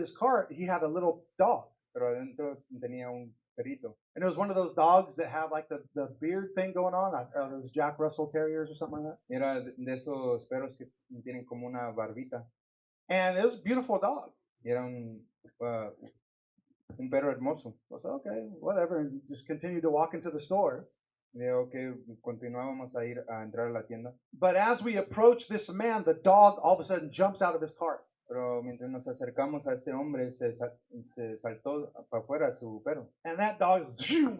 his cart, he had a little dog. pero adentro tenía un perrito. And it was one of those dogs that have like the beard thing going on. Those Jack Russell Terriers or something like that. Era de esos perros que tienen como una barbita. And it was a beautiful dog. Y era un perro hermoso. So I said, okay, whatever, and just continued to walk into the store. Y digo que continuábamos a entrar a la tienda. But as we approach this man, the dog all of a sudden jumps out of his cart. Pero mientras nos acercamos a este hombre, se saltó para afuera su perro. And that dog is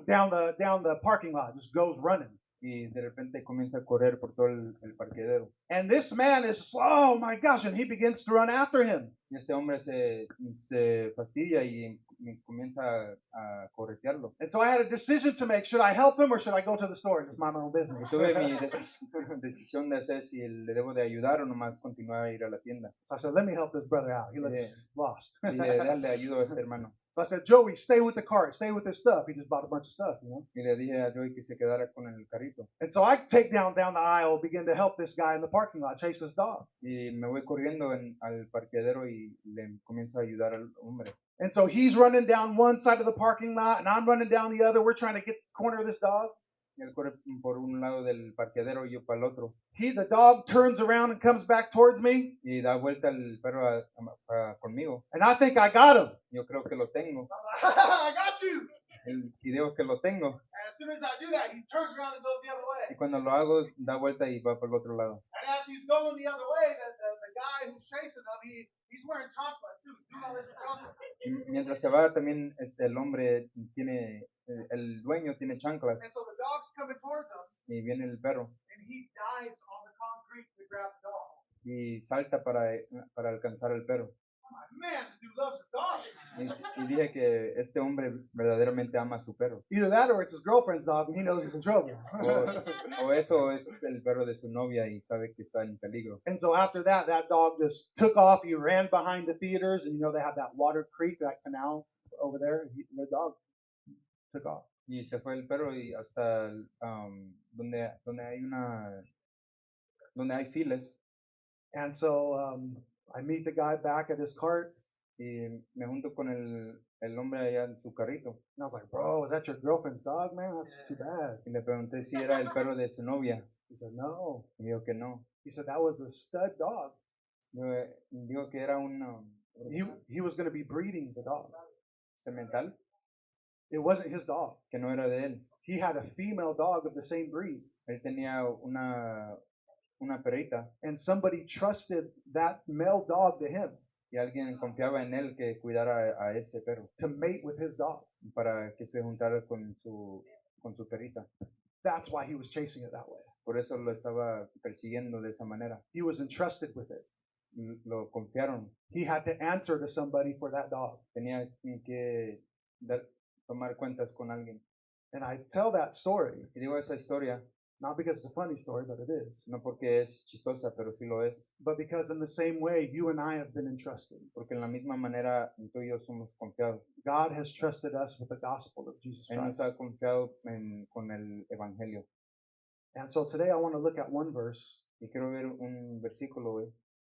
down the parking lot, just goes running. Y de repente comienza a correr por todo el parqueadero. And this man is, oh my gosh, and he begins to run after him. Y este hombre se fastidia y comienza a corretearlo. And so I had a decision to make. Should I help him or should I go to the store and just mind my own business? Tuve mi decisión de hacer si le debo de ayudar o nomás continuar a ir a la tienda. So I said, let me help this brother out. He looks lost. Y darle ayuda a este hermano. So I said, Joey, stay with the cart. Stay with his stuff. He just bought a bunch of stuff, you know. Y le dije a Joey que se quedara con el carrito. And so I take down the aisle, begin to help this guy in the parking lot, chase his dog. Y me voy corriendo al parqueadero y le comienzo a ayudar al hombre. And so he's running down one side of the parking lot, and I'm running down the other. We're trying to get the corner of this dog. Y él corre por un lado del parqueadero y yo para el otro. The dog turns around and comes back towards me. Y da vuelta el perro conmigo. And I think I got him. Yo creo que lo tengo. I got you. Y digo que lo tengo. And as soon as I do that, he turns around and goes the other way. Y cuando lo hago, da vuelta y va por el otro lado. And as he's going the other way, the guy who's chasing him, he's wearing chanclas too. Do all this chanclas. Mientras se va, también el hombre tiene, el dueño tiene chanclas. And so the dog's coming towards him. Y viene el perro. And he dives on the concrete to grab the dog. Y salta para alcanzar al perro. I'm like, man, this dude loves his dog. Y dije que este hombre verdaderamente ama a su perro. Either that or it's his girlfriend's dog and he knows he's in trouble. O eso es el perro de su novia y sabe que está en peligro. And so after that dog just took off. He ran behind the theaters, and you know they have that water creek, that canal over there. The dog took off. Y se fue el perro y hasta donde hay filas. And so I meet the guy back at his cart. Y me junto con el hombre allá en su carrito. And I was like, bro, is that your girlfriend's dog, man? That's too bad. Y le pregunté si era el perro de su novia. He said, no. Y dijo que no. He said, that was a stud dog. Dijo que era un He was going to be breeding the dog. semental. It wasn't his dog. Que no era de él. He had a female dog of the same breed. Él tenía una perrita. And somebody trusted that male dog to him. Y alguien confiaba en él que cuidara a ese perro. To mate with his dog. Para que se juntara con su perrita. That's why he was chasing it that way. Por eso lo estaba persiguiendo de esa manera. He was entrusted with it. Lo confiaron. He had to answer to somebody for that dog. Tenía que tomar cuentas con alguien. And I tell that story. Y digo esa historia. Not because it's a funny story, but it is. No porque es chistosa, pero sí lo es. But because in the same way, you and I have been entrusted. Porque en la misma manera tú y yo somos confiados. God has trusted us with the gospel of Jesus Él nos Christ. ha confiado con el evangelio. And so today I want to look at one verse. Y quiero ver un versículo hoy.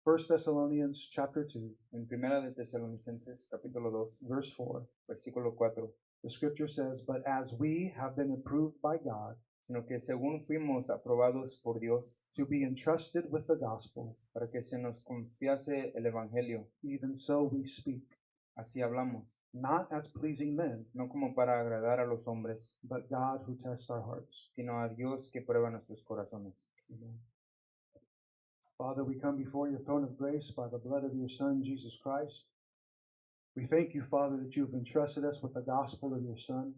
1 Thessalonians chapter 2. En Primera de Tesalonicenses, capítulo 2, verse 4. versículo 4. The scripture says, but as we have been approved by God, sino que según fuimos aprobados por Dios, to be entrusted with the gospel, para que se nos confiase el evangelio, even so we speak, así hablamos, not as pleasing men, no como para agradar a los hombres, but God who tests our hearts. sino a Dios que prueba nuestros corazones. Amen. Father, we come before your throne of grace by the blood of your Son, Jesus Christ. We thank you, Father, that you have entrusted us with the gospel of your Son.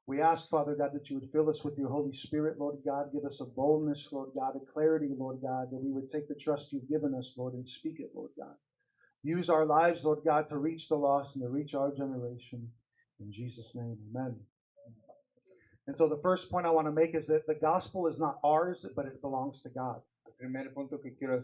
We ask, Father God, that you would fill us with your Holy Spirit, Lord God. Give us a boldness, Lord God, a clarity, Lord God, that we would take the trust you've given us, Lord, and speak it, Lord God. Use our lives, Lord God, to reach the lost and to reach our generation. In Jesus' name, amen. And so the first point I want to make is that the gospel is not ours, but it belongs to God. primer punto que quiero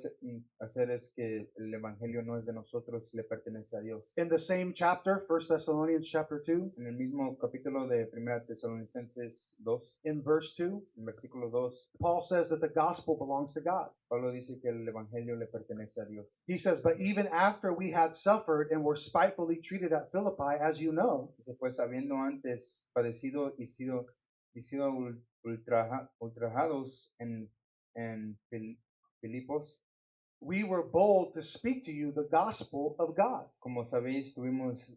hacer es que el evangelio no es de nosotros, le pertenece a Dios. In the same chapter, 1 Thessalonians chapter 2, En el mismo capítulo de 1 Tesalonicenses 2, in verse 2, en versículo 2, Paul says that the gospel belongs to God. Pablo dice que el evangelio le pertenece a Dios. He says, but even after we had suffered and were spitefully treated at Philippi, as you know, Dice, pues habiendo antes padecido y sido ultrajados en Filipos, we were bold to speak to you the gospel of God. como sabéis, tuvimos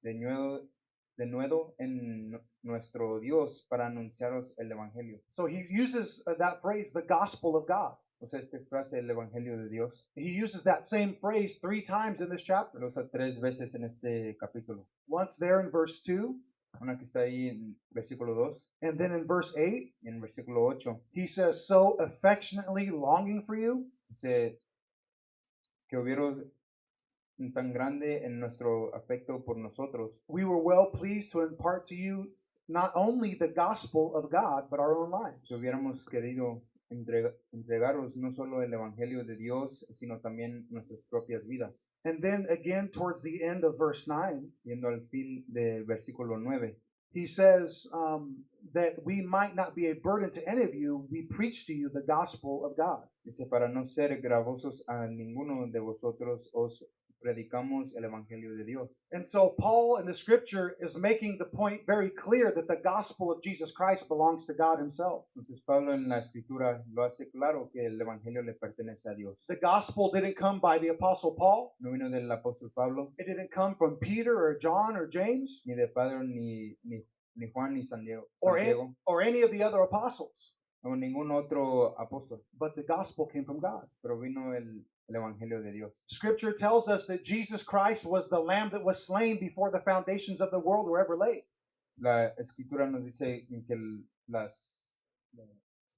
denuedo en nuestro Dios para anunciaros el evangelio. So he uses that phrase, the gospel of God. O sea, esta frase, el evangelio de Dios, He uses that same phrase 3 times in this chapter. lo usa 3 veces en este capítulo. Once there in verse 2, Una que está ahí en versículo 2 and then in verse 8, y en versículo 8. he says, so affectionately longing for you. Dice que hubieron tan grande en nuestro afecto por nosotros, We were well pleased to impart to you not only the gospel of God, but our own lives. que hubiéramos querido entregaros no solo el evangelio de Dios, sino también nuestras propias vidas. And then again, towards the end of verse 9, Yendo al fin del versículo 9, he says that we might not be a burden to any of you, we preach to you the gospel of God. dice, para no ser gravosos a ninguno de vosotros, os predicamos el evangelio de Dios. And so Paul in the scripture is making the point very clear that the gospel of Jesus Christ belongs to God himself. Entonces Pablo en la escritura lo hace claro que el evangelio le pertenece a Dios. The gospel didn't come by the apostle Paul. No vino del apóstol Pablo, It didn't come from Peter or John or James ni de Pedro, ni Juan, ni Santiago, or any of the other apostles, o ningún otro apóstol, but the gospel came from God. pero vino el evangelio de Dios. Scripture tells us that Jesus Christ was the lamb that was slain before the foundations of the world were ever laid. La escritura nos dice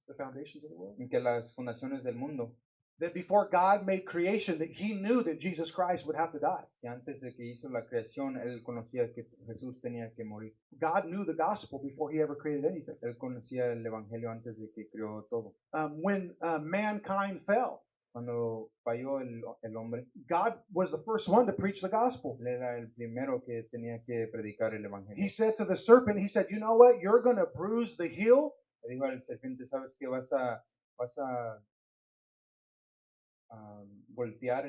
The foundations of the world? en que las fundaciones del mundo, That before God made creation, that he knew that Jesus Christ would have to die. que antes de que hizo la creación, él conocía que Jesús tenía que morir. God knew the gospel before he ever created anything. Él conocía el evangelio antes de que creó todo. When mankind fell, Cuando falló el hombre, God was the first one to preach the gospel. él era el primero que tenía que predicar el evangelio. He said to the serpent, he said, you know what? You're going to bruise the heel Le dijo al serpiente, ¿sabes que vas a golpear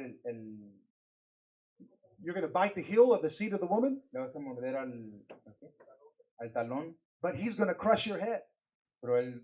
you're going to bite the heel of the seed of the woman, le vas a morder al talón, but he's going to crush your head. pero él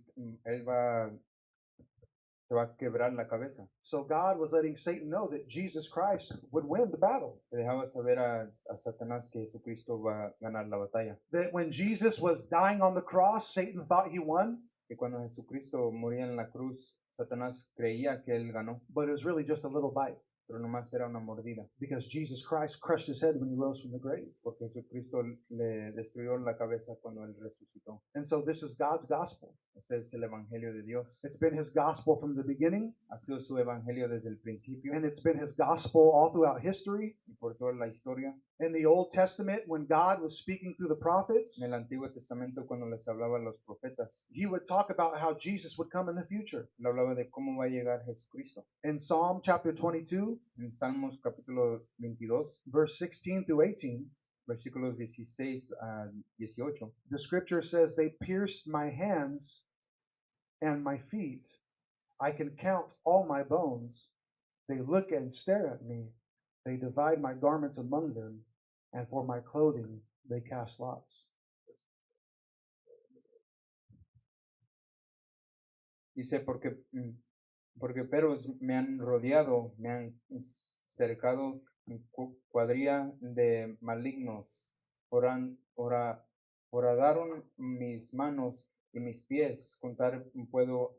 se va a quebrar la cabeza? So God was letting Satan know that Jesus Christ would win the battle. Le dejaba saber a Satanás que Jesucristo va a ganar la batalla. That when Jesus was dying on the cross, Satan thought he won, Que cuando Jesucristo moría en la cruz, Satanás creía que él ganó, but it was really just a little bite pero nomás era una mordida, because Jesus Christ crushed his head when he rose from the grave. porque Jesucristo le destruyó la cabeza cuando él resucitó. And so this is God's gospel. Este es el evangelio de Dios. It's been his gospel from the beginning, Ha sido su evangelio desde el principio and it's been his gospel all throughout history. y por toda la historia. In the Old Testament, when God was speaking through the prophets, En el Antiguo Testamento, cuando les hablaba a los profetas, he would talk about how Jesus would come in the future. le hablaba de cómo va a llegar Jesucristo. In Psalm chapter 22, En Salmos capítulo 22, verse 16 through 18, versículos 16 a 18, the scripture says, they pierced my hands and my feet. I can count all my bones. They look and stare at me. They divide my garments among them, and for my clothing they cast lots. dice, porque perros me han rodeado, me han cercado cuadrilla de malignos. Horadaron mis manos y mis pies, contar puedo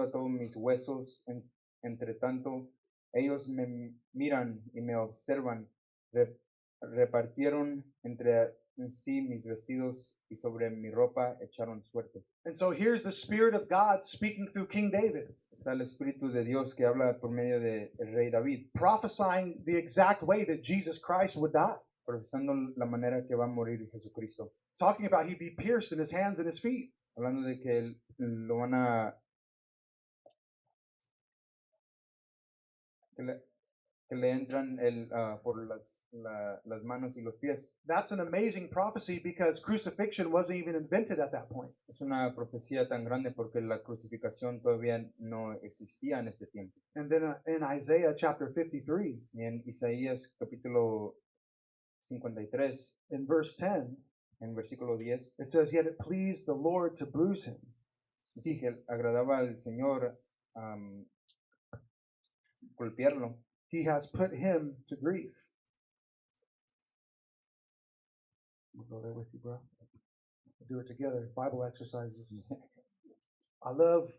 a todos mis huesos. Entre tanto, ellos me miran y me observan. Repartieron entre sí mis vestidos y sobre mi ropa echaron suerte. And so here's the Spirit of God speaking through King David, Está el Espíritu de Dios que habla por medio del rey David, prophesying the exact way that Jesus Christ would die. profesando la manera que va a morir Jesucristo. Talking about he'd be pierced in his hands and his feet. Hablando de que lo van a que le entran por las manos y los pies. That's an amazing prophecy because crucifixion wasn't even invented at that point. Es una profecía tan grande porque la crucificación todavía no existía en ese tiempo. And then in Isaiah chapter 53, Y en Isaías capítulo 53, in verse 10, en versículo 10, it says, "Yet it pleased the Lord to bruise him." dice que agradaba al Señor golpearlo. He has put him to grief. We'll go there with you, bro. We'll do it together. Bible exercises. I love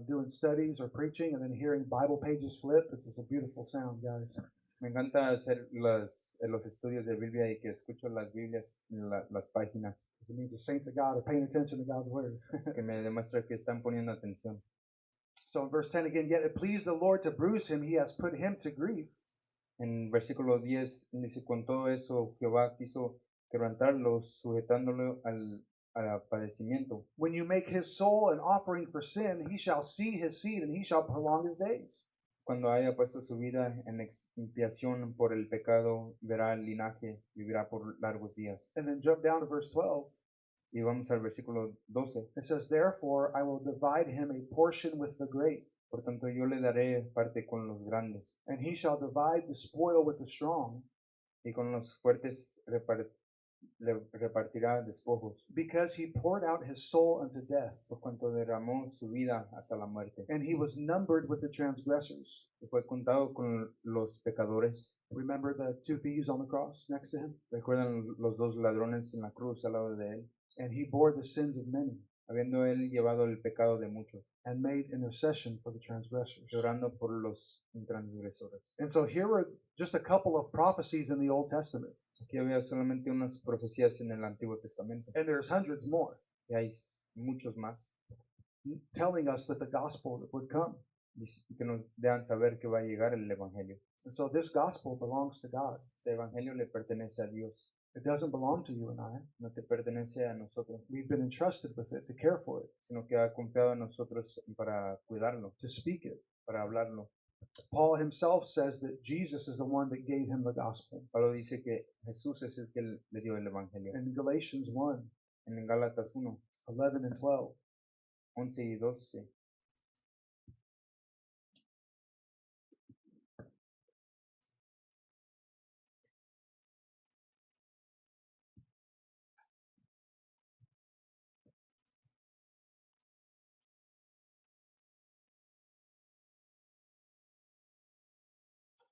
doing studies or preaching and then hearing Bible pages flip. It's just a beautiful sound, guys. Me encanta hacer los estudios de Biblia y que escucho las Biblias, las páginas, Because it means the saints of God are paying attention to God's word. que me demuestra que están poniendo atención. So in verse 10 again, "Yet it pleased the Lord to bruise him. He has put him to grief." En versículo 10 dice, con todo eso Jehová quiso quebrantarlo, sujetándolo al padecimiento. When you make his soul an offering for sin, he shall see his seed and he shall prolong his days. Cuando haya puesto su vida en expiación por el pecado, verá el linaje, vivirá por largos días. And then jump down to verse 12. Y vamos al versículo 12. It says, "Therefore I will divide him a portion with the great, Por tanto, yo le daré parte con los grandes, and he shall divide the spoil with the strong, y con los fuertes le repartirá despojos, because he poured out his soul unto death, por cuanto derramó su vida hasta la muerte, and he was numbered with the transgressors." y fue contado con los pecadores. Remember the two thieves on the cross next to him? ¿Recuerdan los dos ladrones en la cruz al lado de él? And he bore the sins of many Habiendo él llevado el pecado de muchos, and made intercession for the transgressors. llorando por los transgresores. And so here are just a couple of prophecies in the Old Testament, Aquí había solamente unas profecías en el Antiguo Testamento, and there's hundreds more, y hay muchos más telling us that the gospel would come. que nos dejan saber que va a llegar el Evangelio. And so this gospel belongs to God. Este Evangelio le pertenece a Dios, It doesn't belong to you and I. no te pertenece a nosotros, We've been entrusted with it to care for it, sino que ha confiado en nosotros para cuidarlo, to speak it. para hablarlo. Paul himself says that Jesus is the one that gave him the gospel. Pablo dice que Jesús es el que le dio el Evangelio. In Galatians 1, En Gálatas 1, 11 and 12, 11 y 12.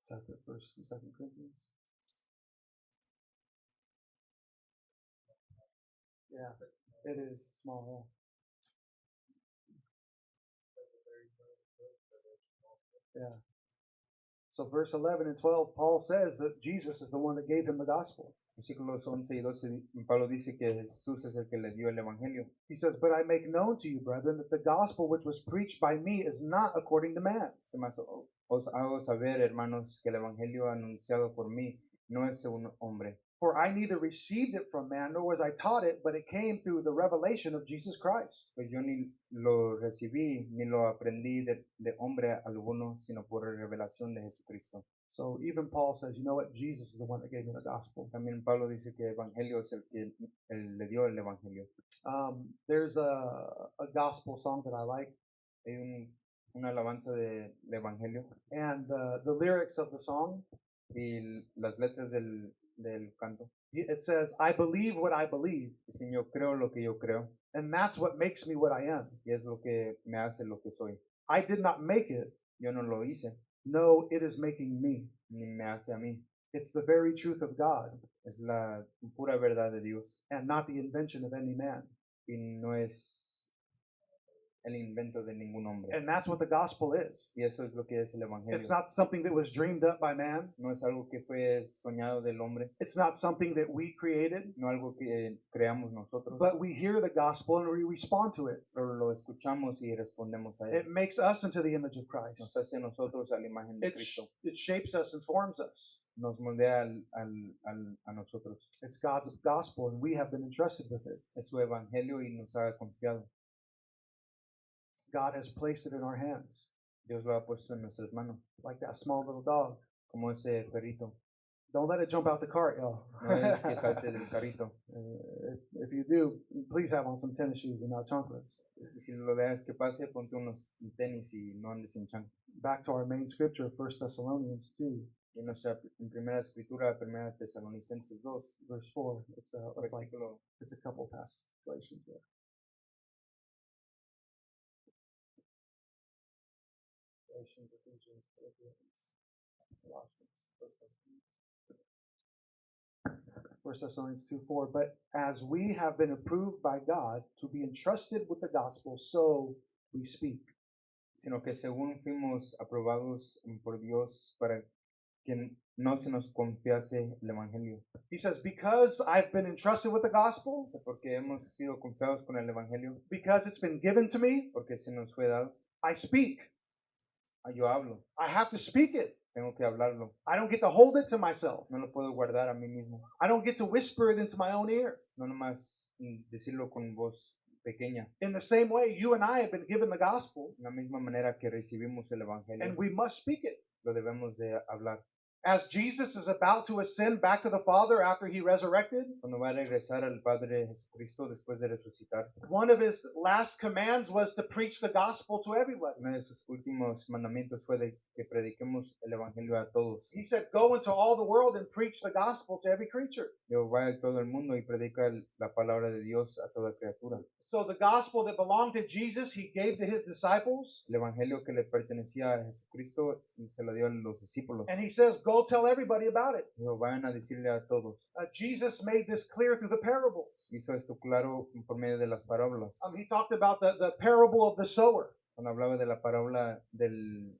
is that the first and second Corinthians? Yeah, it is small. Yeah. So verse 11 and 12, Paul says that Jesus is the one that gave him the gospel. Versículos 11 y 12, Pablo dice que Jesús es el que le dio el Evangelio. He says, "But I make known to you, brethren, that the gospel which was preached by me is not according to man. Dice más, os hago saber, hermanos, que el Evangelio anunciado por mí no es según hombre. For I neither received it from man, nor was I taught it, but it came through the revelation of Jesus Christ." Pues yo ni lo recibí, ni lo aprendí de hombre alguno, sino por revelación de Jesucristo. So even Paul says, you know what? Jesus is the one that gave me the gospel. También Pablo dice que el Evangelio es el que le dio el Evangelio. There's a gospel song that I like, Hay una alabanza del Evangelio, and the lyrics of the song, y las letras del canto it says, "I believe what I believe, dicen, yo creo lo que yo creo, and that's what makes me what I am. y es lo que me hace lo que soy. I did not make it. Yo no lo hice, No, it is making me. ni me hace a mí. It's the very truth of God, Es la pura verdad de Dios, and not the invention of any man." y no es el invento de ningún hombre. And that's what the gospel is. Y eso es lo que es el Evangelio. It's not something that was dreamed up by man. No es algo que fue soñado del hombre, It's not something that we created, no algo que creamos nosotros, but we hear the gospel and we respond to it. pero lo escuchamos y respondemos a It él. makes us into the image of Christ. Nos hace a nosotros a la imagen de It, Cristo. it shapes us and forms us. Nos moldea a nosotros. It's God's gospel, and we have been entrusted with it. Es su Evangelio y nos ha confiado. God has placed it in our hands. Dios lo ha puesto en nuestras manos, like that small little dog. como ese perrito. Don't let it jump out the cart, y'all. No es que salte del carrito. If you do, please have on some tennis shoes and not chanclas. Y si lo dejas que pase, ponte unos tenis y no andes en chanclas. Back to our main scripture, 1 Thessalonians 2, Y en nuestra en primera escritura, primera Tesalonicenses 2, verse 4. It's versículo a couple past Galatians there. Galatians, Ephesians, Philippians, Colossians, 1 Thessalonians 2, 4. But as we have been approved by God to be entrusted with the gospel, so we speak. sino que según fuimos aprobados por Dios para que no se nos confiase el Evangelio. He says, because I've been entrusted with the gospel, O sea, porque hemos sido confiados con el Evangelio, because it's been given to me, porque se nos fue dado, I speak. yo hablo, I have to speak it. tengo que hablarlo, I don't get to hold it to myself. no lo puedo guardar a mí mismo, I don't get to whisper it into my own ear. no nomás decirlo con voz pequeña. In the same way, you and I have been given the gospel, De la misma manera que recibimos el Evangelio, and we must speak it. lo debemos de hablar. As Jesus is about to ascend back to the Father after he resurrected, Cuando va a regresar al Padre Jesucristo después de resucitar, one of his last commands was to preach the gospel to everybody. uno de sus últimos mandamientos fue de que prediquemos el Evangelio a todos. He said, go into all the world and preach the gospel to every creature. Dios va a todo el mundo y predica la palabra de Dios a toda criatura. So the gospel that belonged to Jesus, he gave to his disciples. El Evangelio que le pertenecía a Jesucristo se lo dio a los discípulos. And he says, go tell everybody about it. Dijo, vayan a decirle a todos. Jesus made this clear through the parables. Hizo esto claro por medio de las parábolas. He talked about the parable of the sower. Cuando hablaba de la parábola del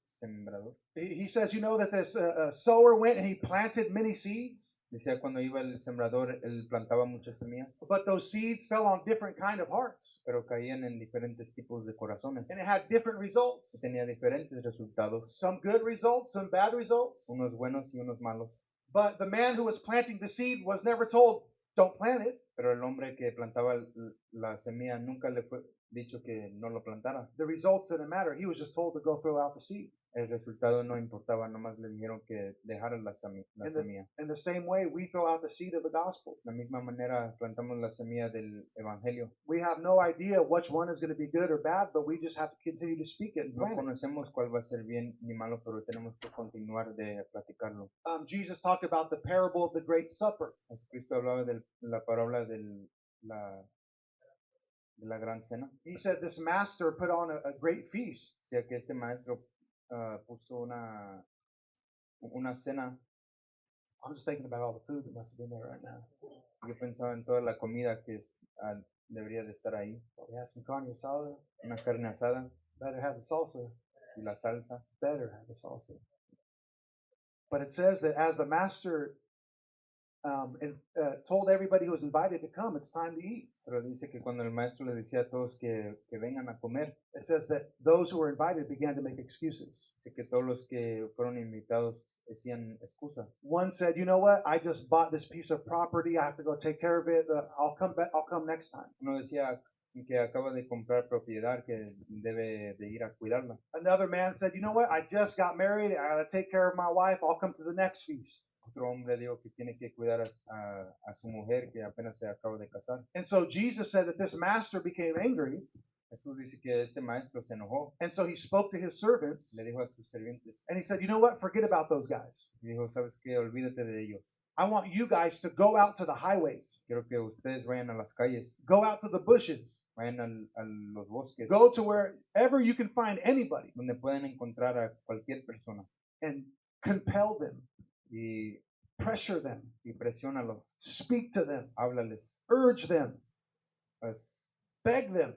sembrador, He says, you know, that this sower went and he planted many seeds, decía cuando iba el sembrador, él plantaba muchas semillas, but those seeds fell on different kind of hearts, pero caían en diferentes tipos de corazones. and it had different results. Y tenía diferentes resultados, Some good results, some bad results. unos buenos y unos malos. But the man who was planting the seed was never told, don't plant it. Pero el hombre que plantaba la semilla nunca le fue dicho que no lo plantara. The results didn't matter. He was just told to go throw out the seed. El resultado no importaba, nomás le dijeron que dejara la semilla. In the same way, we throw out the seed of the gospel. De la misma manera plantamos la semilla del Evangelio. We have no idea which one is going to be good or bad, but we just have to continue to speak it and No plant it. conocemos cuál va a ser bien ni malo, pero tenemos que continuar de platicarlo. Jesus talked about the parable of the Great Supper. Jesucristo hablaba de la parábola de la gran cena. He said this master put on a great feast. O sea que este maestro puso una cena. I'm just thinking about all the food that must have been there right now. Yo pensaba en toda la comida que debería de estar ahí. We had some carne asada. Una carne asada Better have the salsa. y la salsa. Better have the salsa. But it says that as the master told everybody who was invited to come, it's time to eat. Pero dice que cuando el maestro le decía a todos que vengan a comer, It says that those who were invited began to make excuses. dice que todos los que fueron invitados hacían excusas. One said, "You know what? I just bought this piece of property. I have to go take care of it. I'll come back. I'll come next time." Uno decía que acaba de comprar propiedad, que debe de ir a cuidarla. Another man said, "You know what? I just got married. I got to take care of my wife. I'll come to the next feast." Otro hombre dijo que tiene que cuidar a su mujer que apenas se acaba de casar. And so Jesus said that this master became angry, Jesús dice que este maestro se enojó, and so he spoke to his servants, le dijo a sus sirvientes, and he said, "You know what? Forget about those guys. y dijo, ¿sabes qué? Olvídate de ellos. I want you guys to go out to the highways, Quiero que ustedes vayan a las calles, go out to the bushes, vayan a los bosques, go to wherever you can find anybody, donde pueden encontrar a cualquier persona and compel them, y pressure them, presiónalos, speak to them, háblales, urge them, pues, beg them,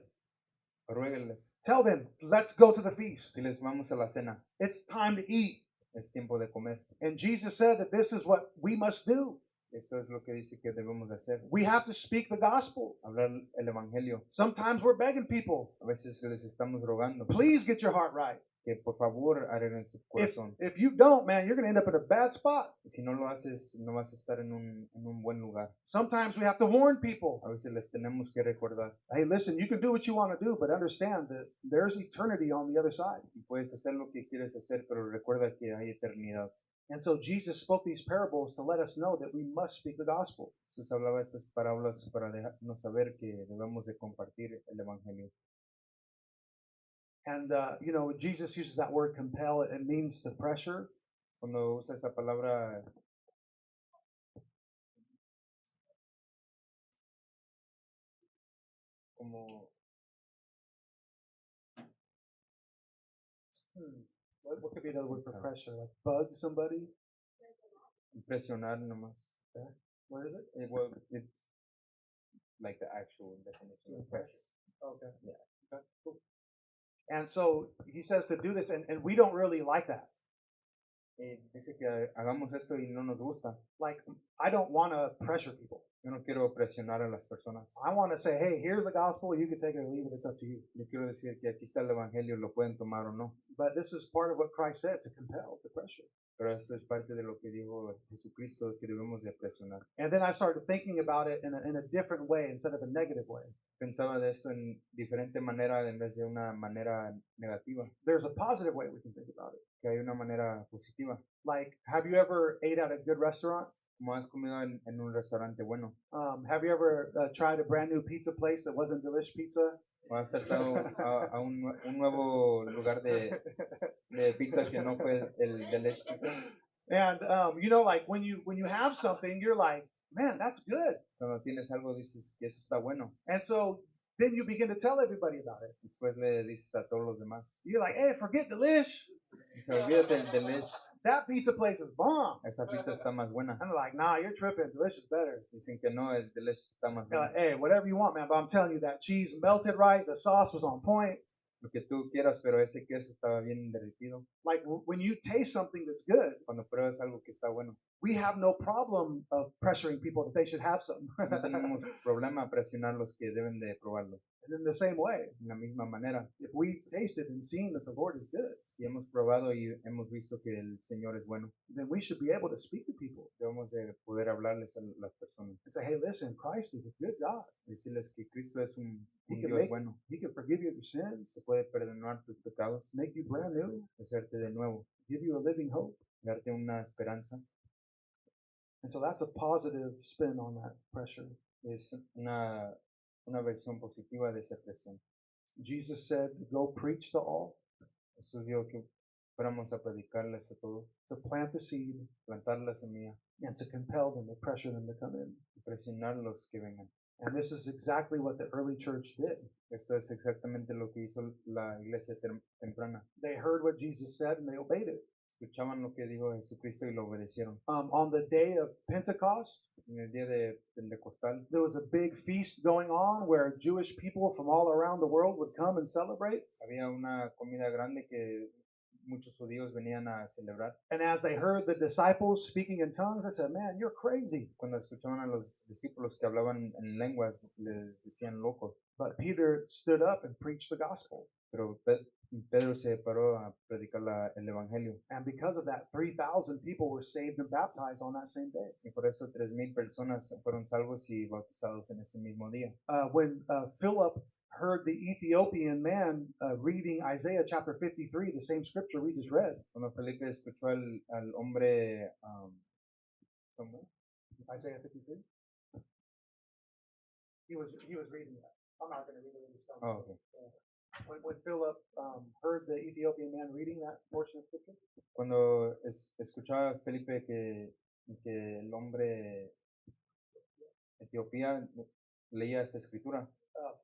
ruégueles, tell them, let's go to the feast. diles vamos a la cena, It's time to eat." es tiempo de comer. And Jesus said that this is what we must do. Esto es lo que dice que debemos de hacer, We have to speak the gospel. hablar el evangelio. Sometimes we're begging people, A veces les estamos rogando, please get your heart right. que por favor arreglen su If, corazón. if you don't, man, you're going to end up in a bad spot. Y si no lo haces, no vas a estar en un buen lugar. Sometimes we have to warn people. A veces les tenemos que recordar. Hey, listen, you can do what you want to do, but understand that there's eternity on the other side. Y puedes hacer lo que quieres hacer, pero recuerda que hay eternidad. And so Jesus spoke these parables to let us know that we must speak the gospel. Jesús hablaba estas parábolas para dejarnos saber que debemos de compartir el evangelio. And, Jesus uses that word compel. It means to pressure. Cuando usa esa palabra, como What could be another word for pressure? Like bug somebody? impresionar nomás. What is it? Well, it's like the actual definition of press. Okay. Yeah. Okay, cool. And so he says to do this, and we don't really like that. Dice que hagamos esto y no nos gusta. Like, I don't want to pressure people. Yo no quiero presionar a las personas. I want to say, hey, here's the gospel. You can take it or leave it. It's up to you. Yo quiero decir que aquí está el evangelio, lo pueden tomar o no. But this is part of what Christ said, to compel, to pressure. Pero esto es parte de lo que dijo Jesucristo, que debemos de presionar. And then I started thinking about it in a different way instead of a negative way. Pensaba de esto en diferente manera en vez de una manera negativa, There's a positive way we can think about it. que hay una manera positiva. Like, have you ever ate at a good restaurant? Como has comido en un restaurante bueno, Have you ever tried a brand new pizza place that wasn't Delish Pizza? o has tratado a un nuevo lugar de pizza que no fue el de Leche Pizza. And like when you have something, you're like, man, that's good. Cuando tienes algo dices que eso está bueno. And so then you begin to tell everybody about it. Después le dices a todos los demás. You're like, hey, forget Delish. Dice, olvídate del Leche, That pizza place is bomb. esa pizza está más buena. And they're like, nah, you're tripping. Delish is better. Dicen que no, el de Leche está más You're bueno. like, hey, whatever you want, man. But I'm telling you, that cheese melted right. The sauce was on point. Lo que tú quieras, pero ese queso estaba bien derretido. Like when you taste something that's good, Cuando pruebas algo que está bueno, we have no problem of pressuring people that they should have something. no tenemos problema a presionar los que deben de probarlo. And in the same way, En la misma manera, if we've tasted and seen that the Lord is good, si hemos probado y hemos visto que el Señor es bueno, then we should be able to speak to people debemos de poder hablarles a las personas. and say, hey, listen, Christ is a good God. Decirles que Cristo es un He can, Dios bueno, he can forgive you of your sins, que puede perdonar tus pecados, make you brand new, hacerte de nuevo, give you a living hope. darte una esperanza. And so that's a positive spin on that pressure. Es una versión positiva de esa presión. Jesus said, go preach to all, Jesús dijo que fuéramos a predicarles a todos, to plant the seed, plantar la semilla and to compel them, to pressure them to come in. y presionarlos que vengan. And this is exactly what the early church did. Esto es exactamente lo que hizo la iglesia temprana. They heard what Jesus said and they obeyed it. Escuchaban lo que dijo Jesucristo y lo obedecieron. On the day of Pentecost, En el día de Pentecostal there was a big feast going on where Jewish people from all around the world would come and celebrate. había una comida grande que muchos judíos venían a celebrar. And as they heard the disciples speaking in tongues, they said, man, you're crazy. Cuando escuchaban a los discípulos que hablaban en lenguas, les decían locos. But Peter stood up and preached the gospel. Pero Pedro se paró a predicar el evangelio. And because of that, 3,000 people were saved and baptized on that same day. Y por eso 3,000 personas fueron salvos y bautizados en ese mismo día. When Philip heard the Ethiopian man reading Isaiah chapter 53, the same scripture we just read. Cuando Felipe escuchó al hombre, ¿cómo? Isaiah 53? He was reading that. I'm not going to read it in the stone. Oh, okay. When Philip heard the Ethiopian man reading that portion of scripture, Cuando escuchaba Felipe que el hombre Etiopía leía esta escritura,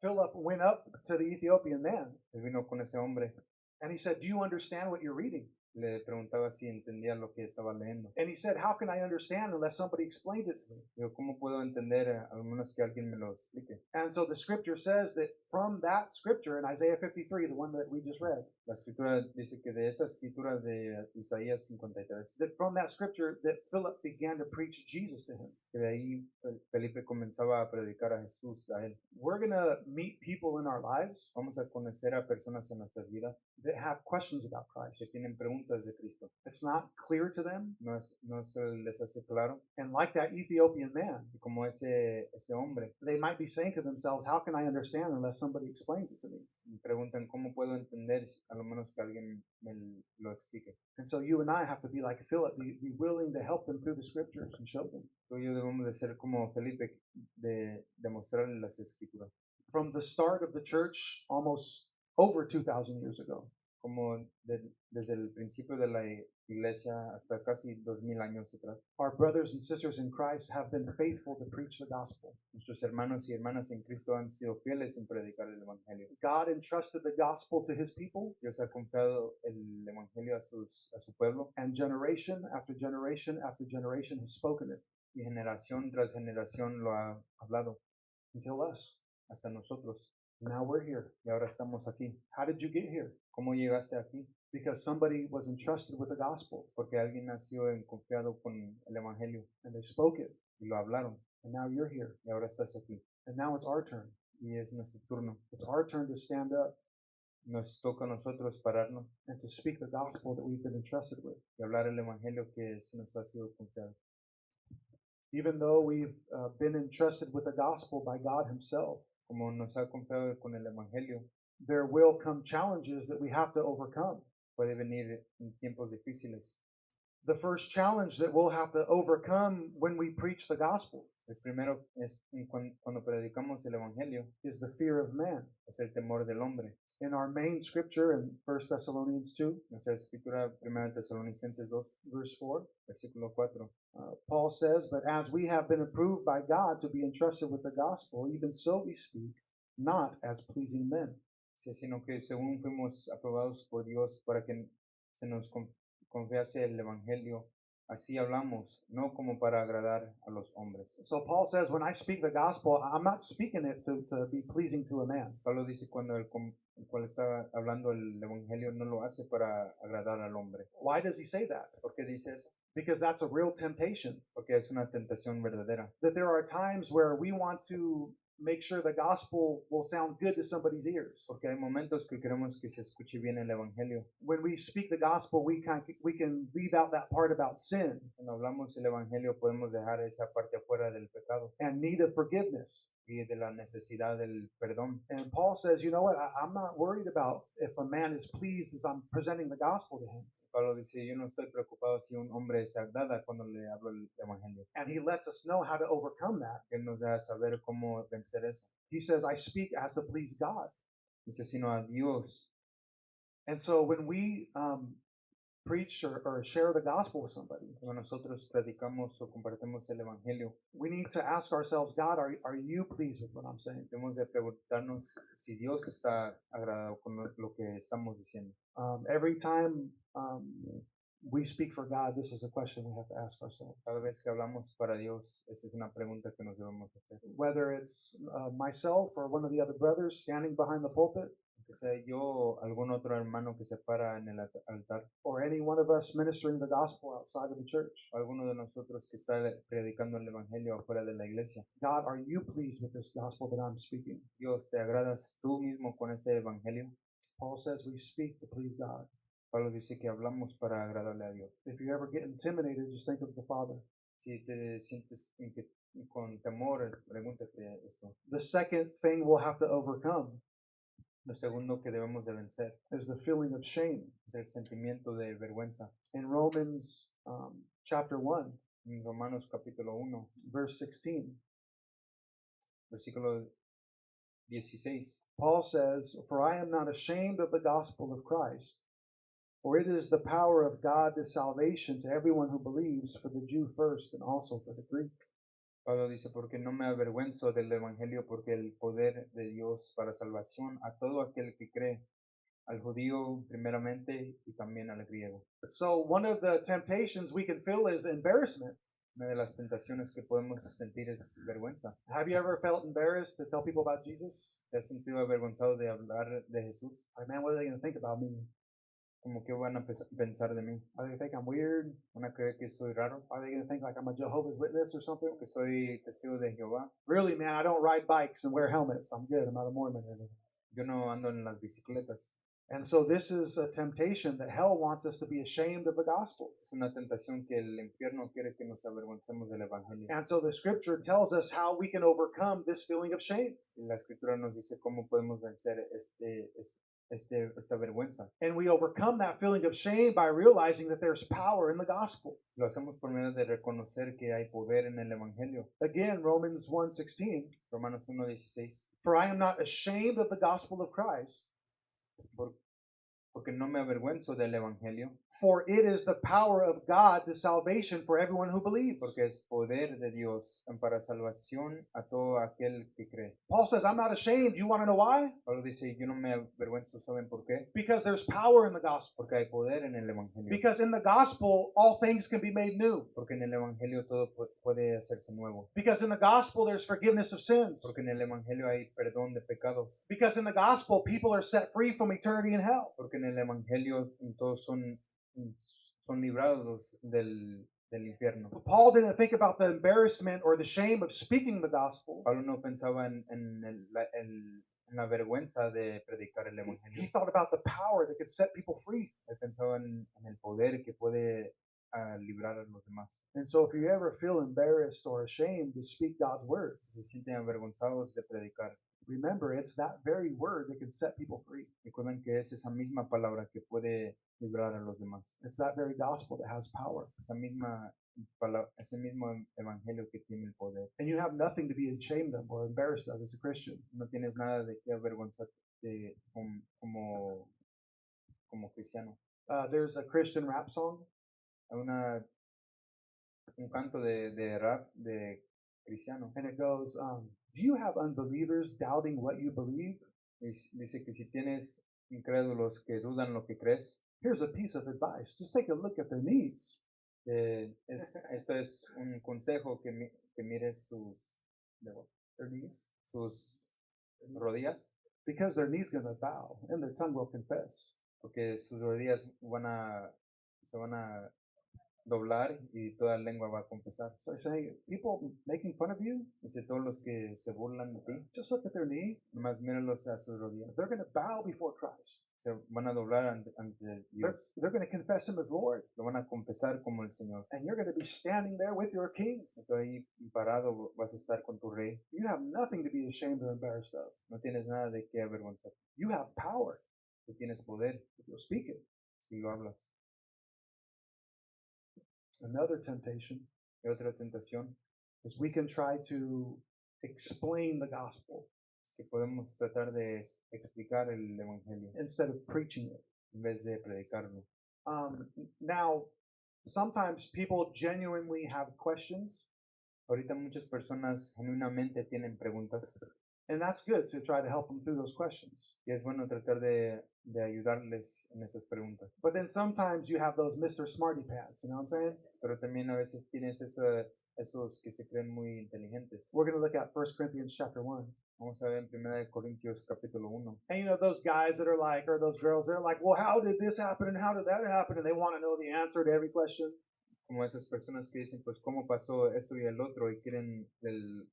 Philip went up to the Ethiopian man él vino con ese hombre, and he said, do you understand what you're reading? le preguntaba si entendía lo que estaba leyendo. And he said, how can I understand unless somebody explains it to me? Digo, ¿cómo puedo entender al menos que alguien me lo explique? And so the scripture says that from that scripture in Isaiah 53, the one that we just read, La escritura dice que de esa escritura de Isaías 53, that from that scripture that Philip began to preach Jesus to him. que de ahí Felipe comenzaba a predicar a Jesús a él. We're going to meet people in our lives Vamos a conocer a personas en nuestras vidas that have questions about que Christ. tienen preguntas de Cristo. It's not clear to them. No se les hace claro. And like that Ethiopian man, Y como ese hombre, they might be saying to themselves, how can I understand unless somebody explains it to me? me preguntan cómo puedo entender, a lo menos que alguien me lo explique. And so you and I have to be like Philip, be willing to help them through the scriptures and show them. Tú y yo debemos de ser como Felipe, de mostrarle las escrituras. From the start of the church, almost over 2,000 years ago, Como desde el principio de la iglesia hasta casi 2000 años atrás. our brothers and sisters in Christ have been faithful to preach the gospel. Nuestros hermanos y hermanas en Cristo han sido fieles en predicar el Evangelio. God entrusted the gospel to his people, Dios ha confiado el Evangelio a su pueblo and generation after generation after generation has spoken it y generación tras generación lo ha hablado until us. hasta nosotros. Now we're here. Y ahora estamos aquí. How did you get here? ¿Cómo llegaste aquí? Because somebody was entrusted with the gospel Porque alguien ha sido confiado con el Evangelio and they spoke it, y lo hablaron and now you're here. y ahora estás aquí. And now it's our turn. Y es nuestro turno. It's our turn to stand up Nos toca a nosotros pararnos and to speak the gospel that we've been entrusted with. y hablar el Evangelio que se nos ha sido confiado. Even though we've been entrusted with the gospel by God himself, Como nos ha confiado con el Evangelio, there will come challenges that we have to overcome. puede venir en tiempos difíciles. The first challenge that we'll have to overcome when we preach the gospel El primero es cuando predicamos el Evangelio, is the fear of man. es el temor del hombre. In our main scripture in 1 Thessalonians 2, Nuestra escritura, 1 Tesalonicenses 2, verse 4, versículo 4. Paul says, "But as we have been approved by God to be entrusted with the gospel, even so we speak, not as pleasing men." Sino que según fuimos aprobados por Dios para que se nos confiase el Evangelio, así hablamos, no como para agradar a los hombres. So Paul says, when I speak the gospel, I'm not speaking it to be pleasing to a man. Pablo dice cuando el cual está hablando el Evangelio no lo hace para agradar al hombre. Why does he say that? ¿Por qué dice eso? Because that's a real temptation. Porque es una tentación verdadera. That there are times where we want to make sure the gospel will sound good to somebody's ears. Porque hay momentos que queremos que se escuche bien el Evangelio. When we speak the gospel, we can leave out that part about sin Cuando hablamos el Evangelio podemos dejar esa parte afuera del pecado and need of forgiveness. y de la necesidad del perdón. And Paul says, you know what? I'm not worried about if a man is pleased as I'm presenting the gospel to him. Pablo dice, yo no estoy preocupado si un hombre se agrada cuando le hablo el Evangelio. And he lets us know how to overcome that. Él nos da a saber cómo vencer eso. He says, I speak as to please God. Dice, sino a Dios. And so when we preach or share the gospel with somebody, Cuando nosotros predicamos o compartimos el Evangelio, we need to ask ourselves, God, are you pleased with what I'm saying? debemos de preguntarnos si Dios está agradado con lo que estamos diciendo. Every time we speak for God, this is a question we have to ask ourselves. Cada vez que hablamos para Dios, esa es una pregunta que nos debemos hacer. Whether it's myself or one of the other brothers standing behind the pulpit, Que sea yo o algún otro hermano que se para en el altar, or any one of us ministering the gospel outside of the church. o alguno de nosotros que está predicando el Evangelio afuera de la iglesia. God, are you pleased with this gospel that I'm speaking? Dios, ¿te agradas tú mismo con este Evangelio? Paul says we speak to please God. Pablo dice que hablamos para agradarle a Dios. If you ever get intimidated, just think of the Father. Si te sientes con temor, pregúntate esto. The second thing we'll have to overcome Lo segundo que debemos de vencer is the feeling of shame. es el sentimiento de vergüenza. In Romans chapter 1, En Romanos capítulo 1, verse 16, versículo 16, Paul says, "For I am not ashamed of the gospel of Christ, for it is the power of God to salvation to everyone who believes, for the Jew first and also for the Greek." Pablo dice, porque no me avergüenzo del Evangelio, porque el poder de Dios para salvación a todo aquel que cree, al judío primeramente y también al griego. So one of the temptations we can feel is embarrassment. Una de las tentaciones que podemos sentir es vergüenza. Have you ever felt embarrassed to tell people about Jesus? ¿Te has sentido avergonzado de hablar de Jesús? Like, man, what are they going to think about me? Como que van a pensar de mí. Are they going to think I'm weird? ¿Van a creer que soy raro? Are they going to think like I'm a Jehovah's Witness or something? ¿Que soy testigo de Jehová? Really, man, I don't ride bikes and wear helmets. I'm good. I'm not a Mormon or anything. Yo no ando en las bicicletas. And so this is a temptation that hell wants us to be ashamed of the gospel. Es una tentación que el infierno quiere que nos avergoncemos del evangelio. And so the scripture tells us how we can overcome this feeling of shame. Y la escritura nos dice cómo podemos vencer esta vergüenza. And we overcome that feeling of shame by realizing that there's power in the gospel. Lo hacemos por medio de reconocer que hay poder en el evangelio. Again, Romans 1:16, Romanos 1:16. for I am not ashamed of the gospel of Christ, Porque no me avergüenzo del evangelio, for it is the power of God to salvation for everyone who believes. porque es poder de Dios para salvación a todo aquel que cree. Paul says, I'm not ashamed. You want to know why? Pablo dice, yo no me avergüenzo, ¿saben por qué? Because there's power in the gospel. Porque hay poder en el evangelio. Because in the gospel, all things can be made new. Porque en el evangelio todo puede hacerse nuevo. Because in the gospel, there's forgiveness of sins. Porque en el evangelio hay perdón de pecados. Because in the gospel, people are set free from eternity in hell. Porque en el evangelio todos son librados del infierno. Paul didn't think about the embarrassment or the shame of speaking the gospel. Pablo no pensaba en la vergüenza de predicar el He evangelio. thought about the power that could set people free. Él pensaba en el poder que puede librar a los demás. And so if you ever feel embarrassed or ashamed to speak God's word, Si se sienten avergonzados de predicar, remember it's that very word that can set people free. recuerden que es esa misma palabra que puede librar a los demás. It's that very gospel that has power. Ese mismo evangelio que tiene el poder. And you have nothing to be ashamed of or embarrassed of as a Christian. No tienes nada de qué avergonzarte como cristiano. There's a Christian rap song, Hay un canto de rap de cristiano. and it goes, do you have unbelievers doubting what you believe? Dice que si tienes incrédulos que dudan lo que crees, Here's a piece of advice. Just take a look at their knees. esto es un consejo que mires Their knees. sus rodillas, Because their knees going to bow and their tongue will confess. porque sus rodillas se van a doblar y toda lengua va a confesar. So he's saying, people making fun of you, Dice, todos los que se burlan de ti, just look at their knee. nomás míralos a sus rodillas. They're going to bow before Christ. Se van a doblar ante Dios. They're going to confess him as Lord. Lo van a confesar como el Señor. And you're going to be standing there with your king. Entonces ahí parado vas a estar con tu rey. You have nothing to be ashamed or embarrassed of. No tienes nada de qué avergonzar. You have power Tú tienes poder if you'll speak it. si lo hablas. Another temptation Y otra tentación is we can try to explain the gospel es que podemos tratar de explicar el Evangelio instead of preaching it. en vez de predicarlo. Now, sometimes people genuinely have questions, Ahorita muchas personas genuinamente tienen preguntas and that's good to try to help them through those questions. y es bueno tratar de ayudarles en esas preguntas. But then sometimes you have those Mr. Smarty Pants, you know what I'm saying? Pero también a veces tienes esos que se creen muy inteligentes. We're going to look at 1 Corinthians chapter 1. Vamos a ver en 1 Corintios capítulo 1. And you know, those guys that are like, or those girls, they're like, well, how did this happen and how did that happen? And they want to know the answer to every question. Como esas personas que dicen, pues, ¿cómo pasó esto y el otro? Y quieren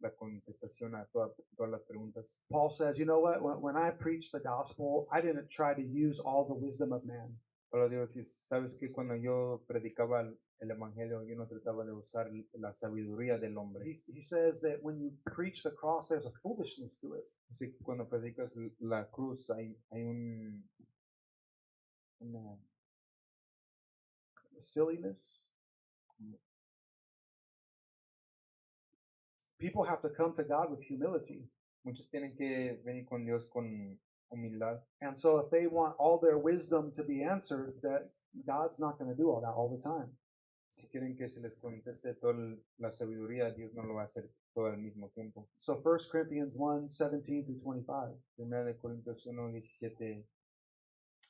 la contestación a todas las preguntas. Paul says, you know what? When I preached the gospel, I didn't try to use all the wisdom of man. Pablo dijo, ¿sabes que cuando yo predicaba el evangelio, yo no trataba de usar la sabiduría del hombre? He says that when you preach the cross, there's a foolishness to it. Así que cuando predicas la cruz, hay una A silliness. People have to come to God with humility. muchos tienen que venir con Dios con humildad. And so if they want all their wisdom to be answered, that God's not going to do all that all the time. Si quieren que se les conteste toda la sabiduría, Dios no lo va a hacer todo al mismo tiempo. So 1 Corinthians 1, 17 through 25. 1 Corintios 1, 17.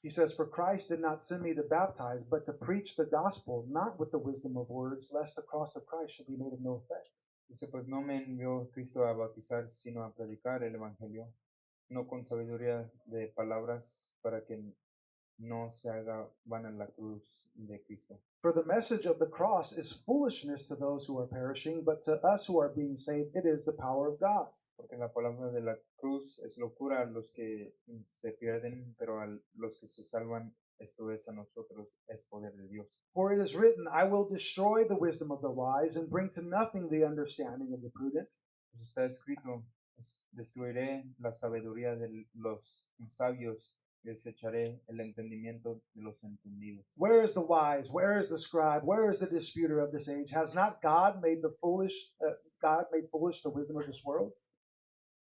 He says, for Christ did not send me to baptize, but to preach the gospel, not with the wisdom of words, lest the cross of Christ should be made of no effect. Dice, pues no me envió Cristo a bautizar, sino a predicar el evangelio, no con sabiduría de palabras, para que no se haga vana la cruz de Cristo. For the message of the cross is foolishness to those who are perishing, but to us who are being saved, it is the power of God. Porque la palabra de la cruz es locura a los que se pierden, pero a los que se salvan, esto es a nosotros, es poder de Dios. For it is written, I will destroy the wisdom of the wise and bring to nothing the understanding of the prudent. Pues está escrito, destruiré la sabiduría de los sabios, desecharé el entendimiento de los entendidos. Where is the wise? Where is the scribe? Where is the disputer of this age? Has not God made God made foolish the wisdom of this world?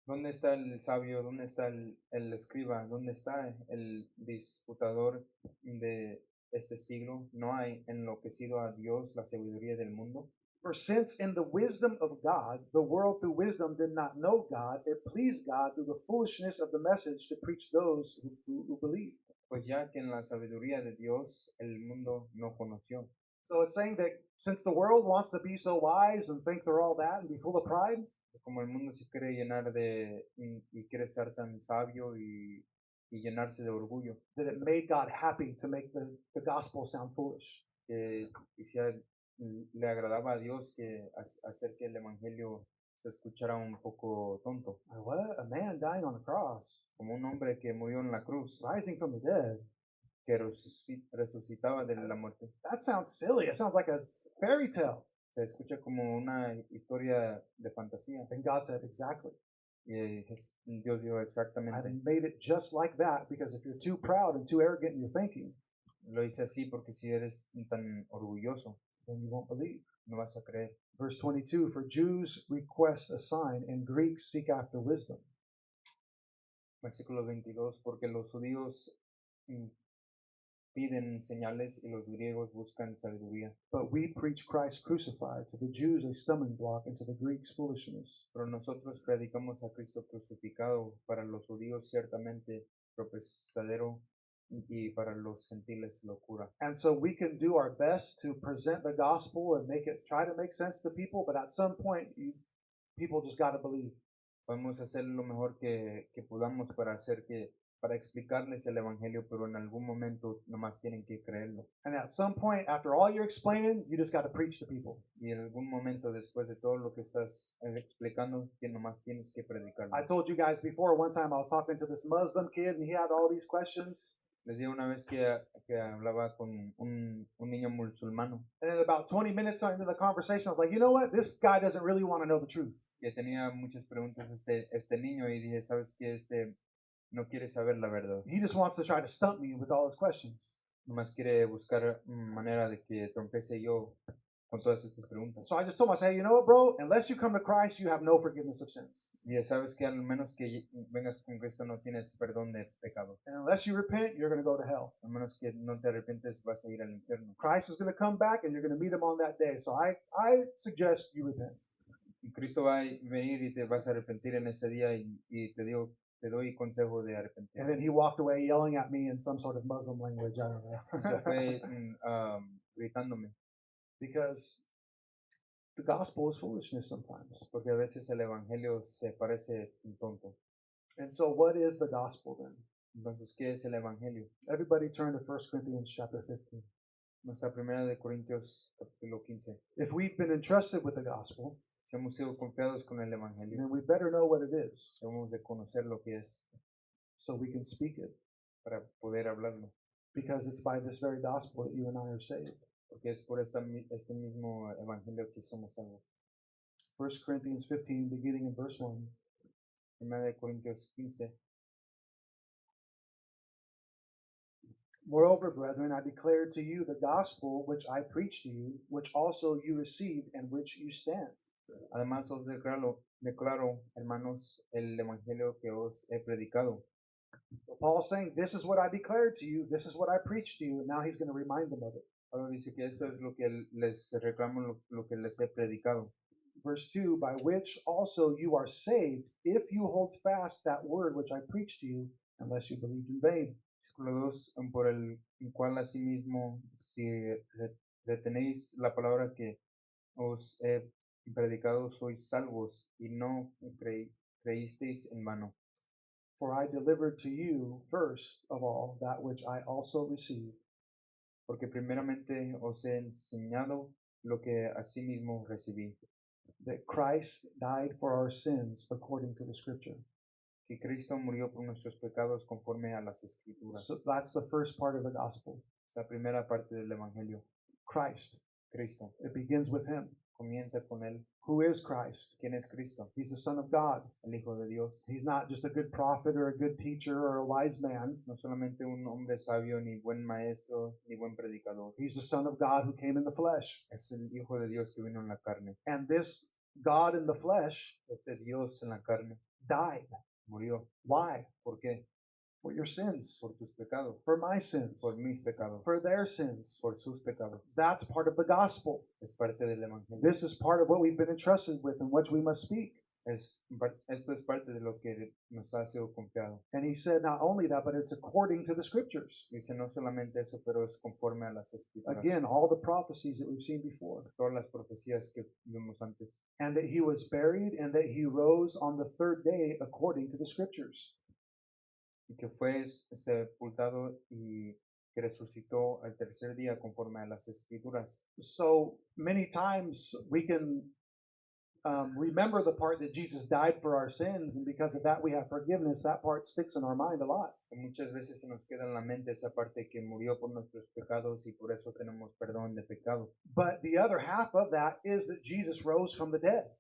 ¿Dónde está el sabio? ¿Dónde está el escriba? ¿Dónde está el disputador de este siglo? ¿No hay enloquecido a Dios la sabiduría del mundo? For since in the wisdom of God, the world through wisdom did not know God, it pleased God through the foolishness of the message to preach those who believe. Pues ya que en la sabiduría de Dios el mundo no conoció. So it's saying that since the world wants to be so wise and think they're all that and be full of pride, Como el mundo se quiere llenar y quiere estar tan sabio y llenarse de orgullo, that it made God happy to make the gospel sound foolish. que le agradaba a Dios que hacer que el evangelio se escuchara un poco tonto, Like, what? A man dying on a cross, como un hombre que murió en la cruz, rising from the dead. que resucitaba de la muerte. That sounds silly. It sounds like a fairy tale. Se escucha como una historia de fantasía. And God said, exactly. Y Dios dijo I exactamente, made it just like that because if you're too proud and too arrogant in your thinking, lo hice así porque si eres tan orgulloso, then you won't believe. no vas a creer. Verse 22, for Jews request a sign and Greeks seek after wisdom. Versículo 22, porque los judíos mm, piden señales y los griegos buscan sabiduría. But we preach Christ crucified, to the Jews a stumbling block, and to the Greeks foolishness. Pero nosotros predicamos a Cristo crucificado, para los judíos ciertamente tropezadero y para los gentiles locura. And so we can do our best to present the gospel and try to make sense to people, but at some point, people just got to believe. Podemos hacer lo mejor que podamos para explicarles el evangelio, pero en algún momento nomás tienen que creerlo. And at some point, after all you're explaining, you just got to preach to people. Y en algún momento después de todo lo que estás explicando, que nomás tienes que predicarlo. I told you guys before, one time I was talking to this Muslim kid and he had all these questions. Les dije una vez que hablaba con un niño musulmano And then about 20 minutes into the conversation, I was like, you know what? This guy doesn't really want to know the truth. que tenía muchas preguntas este niño y dije, ¿sabes qué? No quiere saber la verdad. He just wants to try to stump me with all his questions. Nomás quiere buscar manera de que trompece yo con todas estas preguntas. So I just told him, I said, hey, you know what, bro? Unless you come to Christ, you have no forgiveness of sins. Y ya sabes que al menos que vengas con Cristo no tienes perdón de pecados. And unless you repent, you're going to go to hell. Al menos que no te arrepientes vas a ir al infierno. Christ is going to come back and you're going to meet him on that day. So I suggest you repent. Y Cristo va a venir y te vas a arrepentir en ese día y te doy consejo de arrepentir. And then he walked away yelling at me in some sort of Muslim language. I don't Y se know. fue gritándome, Because the gospel is foolishness sometimes. porque a veces el evangelio se parece un tonto. And so what is the gospel then? Entonces, ¿qué es el evangelio? Everybody turn to 1 Corinthians chapter 15. Nuestra primera de Corintios capítulo 15. If we've been entrusted with the gospel, Si hemos sido confiados con el evangelio, then we better know what it is debemos de conocer lo que es so we can speak it. para poder hablarlo, Because it's by this very gospel that you and I are saved. porque es por este mismo evangelio que somos salvos. 1 Corinthians 15, beginning in verse 1. Primera de Corintios 15. Moreover, brethren, I declare to you the gospel which I preached to you, which also you received, and which you stand. Además os declaro, hermanos, el evangelio que os he predicado. So Paul's saying, this is what I declared to you, this is what I preached to you, and now he's going to remind them of it. Pablo dice que esto es lo que les reclamo, lo que les he predicado. Verse 2, by which also you are saved, if you hold fast that word which I preached to you, unless you believed in vain. Versículo 2, por el cual asimismo, si retenéis la palabra que os he predicado, sois salvos, y no creísteis en vano. For I delivered to you first of all that which I also received, Porque primeramente os he enseñado lo que asimismo recibí, that Christ died for our sins according to the scripture. que Cristo murió por nuestros pecados conforme a las Escrituras. So that's the first part of the gospel. Es la primera parte del Evangelio. Christ. Cristo. It begins with him. Comienza con Él. Who is Christ? ¿Quién es Cristo? He's the Son of God. El Hijo de Dios. He's not just a good prophet or a good teacher or a wise man. No solamente un hombre sabio, ni buen maestro, ni buen predicador. He's the Son of God who came in the flesh. Es el Hijo de Dios que vino en la carne. And this God in the flesh Este Dios en la carne died. murió. Why? ¿Por qué? For your sins. Por tus pecados. For my sins. Por mis pecados. For their sins. Por sus pecados. That's part of the gospel. Es parte del Evangelio. This is part of what we've been entrusted with and what we must speak. Esto es parte de lo que nos ha sido confiado. And he said not only that, but it's according to the scriptures. Dice no solamente eso, pero es conforme a las Escrituras. Again, all the prophecies that we've seen before. Todas las profecías que vimos antes. And that he was buried and that he rose on the third day according to the scriptures. Y que fue sepultado y que resucitó al tercer día conforme a las Escrituras. So many times we can remember the part that Jesus died for our sins, and because of that we have forgiveness. That part sticks in our mind a lot. Y muchas veces se nos queda en la mente esa parte que murió por nuestros pecados y por eso tenemos perdón de pecados. But the other half of that is that Jesus rose from the dead.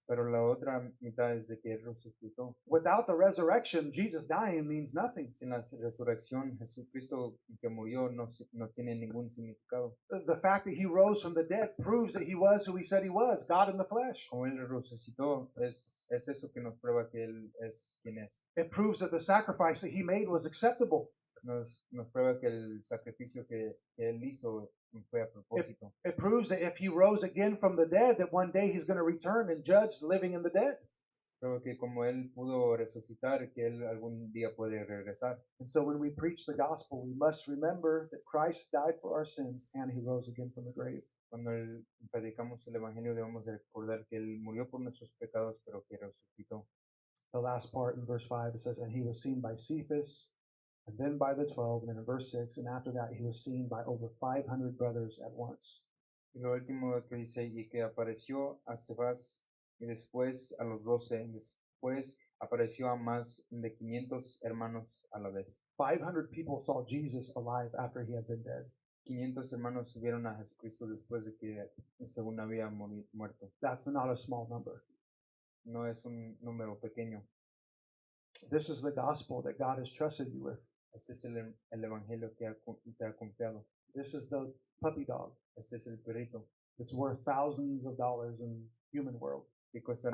Pero la otra mitad es de que Él resucitó. Without the resurrection, Jesus dying means nothing. Sin la resurrección, Jesucristo que murió no tiene ningún significado. The fact that he rose from the dead proves that he was who he said he was, God in the flesh. Como Él resucitó, es eso que nos prueba que Él es quien es. It proves that the sacrifice that he made was acceptable. Nos prueba que el sacrificio que Él hizo fue a propósito. It proves that if he rose again from the dead, that one day he's going to return and judge the living and the dead. Prueba que como Él pudo resucitar, que Él algún día puede regresar. And so when we preach the gospel, we must remember that Christ died for our sins and he rose again from the grave. Cuando predicamos el Evangelio debemos recordar que Él murió por nuestros pecados, pero que resucitó. The last part in verse 5, it says, and he was seen by Cephas, and then by the 12, and then in verse 6, and after that he was seen by over 500 brothers at once. Y lo último que dice, y que apareció a Cefas, y después a los 12, después apareció a más de 500 hermanos a la vez. 500 people saw Jesus alive after he had been dead. 500 hermanos vieron a Jesucristo después de que según había muerto. That's not a small number. No es un número pequeño. This is the gospel that God has trusted you with. Este es el evangelio que te ha confiado. This is the puppy dog. Este es el perrito It's worth thousands of dollars in human world. que cuesta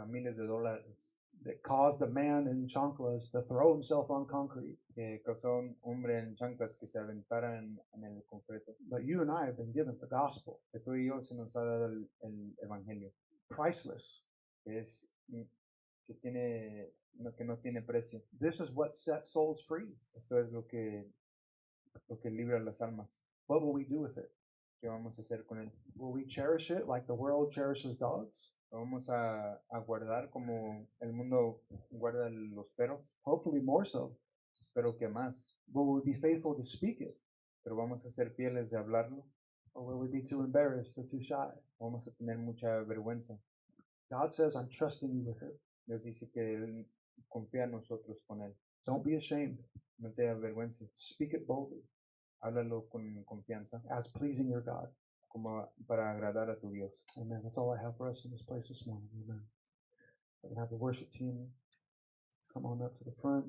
miles de dólares. That caused a man in chanclas to throw himself on concrete. Que causó a un hombre en chanclas que se aventara en el concreto. But you and I have been given the gospel. Que tú y yo se nos ha dado el evangelio. Priceless. Que es que no tiene precio. This is what sets souls free. Esto es lo que libra las almas. What will we do with it? ¿Qué vamos a hacer con él? Will we cherish it like the world cherishes dogs? ¿Lo vamos a guardar como el mundo guarda los perros? Hopefully more so. Espero que más. Will we be faithful to speak it? Pero vamos a ser fieles de hablarlo. Or will we be too embarrassed or too shy? Vamos a tener mucha vergüenza. God says, I'm trusting you with it. Dios dice que Él confía en nosotros con Él. Don't be ashamed. No te avergüences. Speak it boldly Háblalo con confianza, as pleasing your God. como para agradar a tu Dios. Amen. That's all I have for us in this place this morning. Amen. We're going to have the worship team come on up to the front.